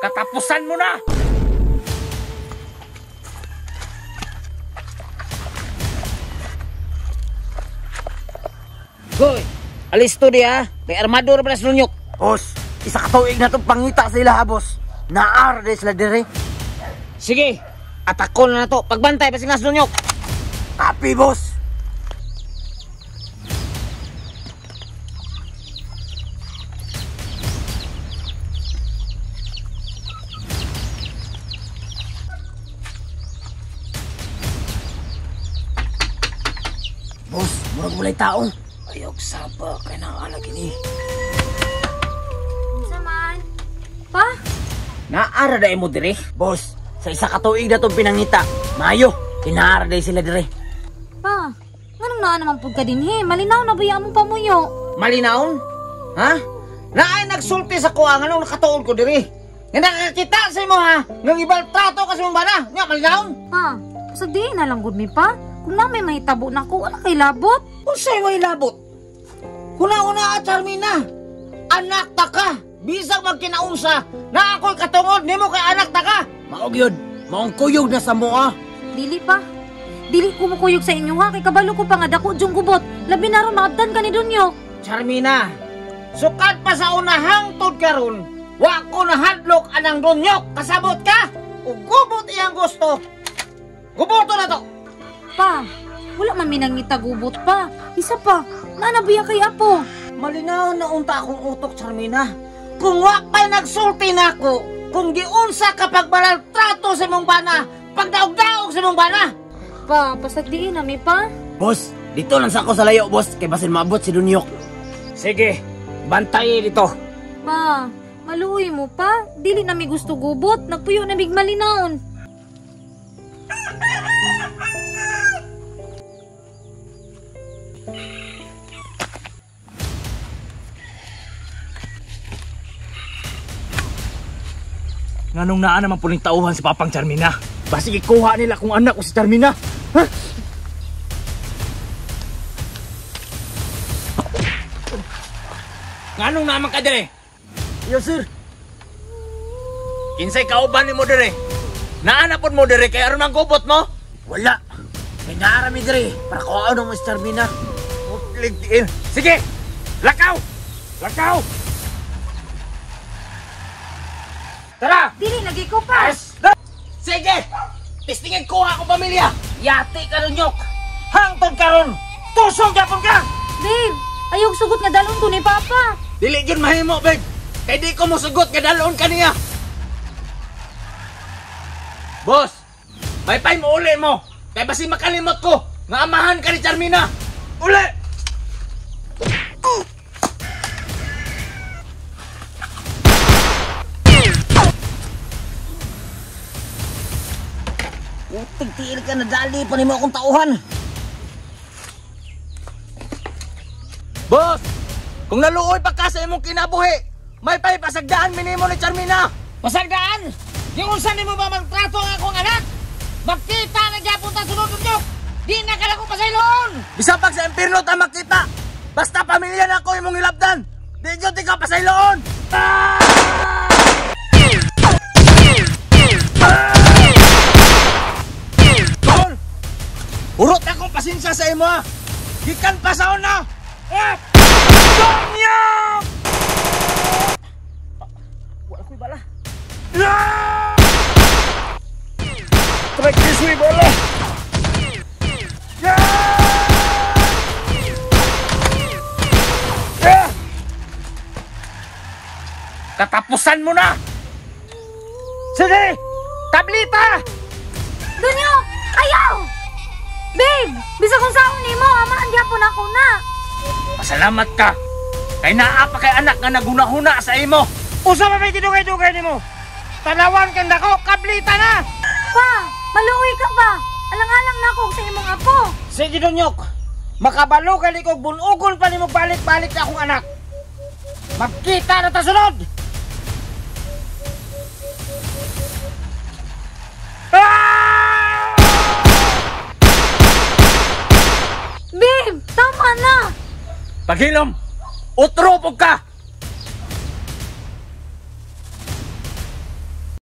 Katapusan mo na! Goy, alis to diya. Kay armador pa na nunyok. Boss, isa ka tuig na itong pangita sa ila, boss. Naar de sila dire. Sige, atakon na to. Pagbantay pa singas nunyok. Copy, boss. Boss, murag mulay tao. Ayog saba kay naalag ini. Saman. Pa? Naara da mo dire. Boss, sa isa ka tuig na itong pinangita. Mayo, kinaara de sila dire. Pa, nganong naa naman pud ka din he? Malinaw na baya mo pamuyo. Malinaon? Ha? Naay nagsulti sa kuha nganong nakatuon ko dire. Nga nakakita sa imo ha. Nang ibal trato ka sa mong bana. Nga malinaon? Pa, sagdi na lang gud mi pa. Kung na may mahitabo na ko, ano kay labot? Unsay way labot? Kuna-una Charmina. Anak ta ka. Bisag magkinaunsa na ako'y katungod nimo kay anak ta ka. Maog yun, maong kuyog na sa mua. Dili pa. Dili ko mukuyog sa inyo ha. Kay kabalo ko pa nga dako dyong gubot. Labi na ron maabdan ka ni Dunyok. Charmina, sukat pa sa unahang tod karon. Wa ko nahadlok anang Dunyok. Kasabot ka? O gubot iyang gusto. Guboto na to. Pa, wala man minangita gubot pa. Isa pa, naanabiya kay Apo. Malinaw na unta akong utok, Charmina. Kung wa pa'y nagsulti na ako, kung giunsa kapag balal trato sa mong bana, pagdaog-daog sa mong bana. Pa, pasagdiin na mi pa. Boss, dito lang sa ako sa layo, boss. Kay basin maabot si Dunyok. Sige, bantay dito. Pa, maluoy mo pa. Dili na mi gusto gubot. Nagpuyo na mig malinaon. Nganong naa naman po ng tauhan si Papang Charmina. Basi ikuha nila kung anak ko si Charmina. Ha? Nganong naman ka dire? Yes, sir. Kinsay kauban ni mo dire? Naanapon mo dire kay aron ang gubot mo? Wala. May naarami dire. Para kuhaan ng Mr. Mina. Sige! Lakaw! Lakaw! Tara! Dili lagi ko pa. Sige! Tistingin ko ako pamilya! Yati ka rin, Nyok! Hangtod ka ron! Tusog yapon ka! Babe, ayog sugot nga dalon ko ni Papa. Dili yun mahimo, babe! Kay di ko mo sugot nga dalon ka niya! Boss! May pay mo uli mo! Kay basi makalimot ko! Nga amahan ka ni Charmina! Uli! Tigtiil ka na dali pa ni mo akong tauhan! Boss! Kung naluoy pa ka sa imong kinabuhi, may pay pasagdaan minimo ni Charmina! Pasagdaan! Di unsa ni mo ba magtrato ang akong anak? Magkita na gyapon ta sunod Nyok! Di na ka lang ko pasayloon! Bisa pag sa impirno ta makita! Basta pamilya na ko imong ilabdan! Di jud ikaw pasayloon! Tol! Urot ako pasensya sa imo ha! Gikan pa sa una! Donya! Wala ko'y bala! Strike this way, bola! Katapusan mo na! Sige! Tablita! Dunyok, ayaw! Babe, bisa kung saan ni mo, amaan gyapon ako na. Pasalamat ka! Kay naa pa kay anak nga naguna-huna sa imo! Usa pa may tinugay-dugay ni mo! Tanawan kang dako, kablita na! Pa, maluoy ka ba? Alang-alang na ako sa imong apo. Sige Dunyok! Makabalo ka ni kong bunugon pa ni mo balik-balik na akong anak! Magkita na ta sunod! Babe, tama na. Paghilom! Utro po ka!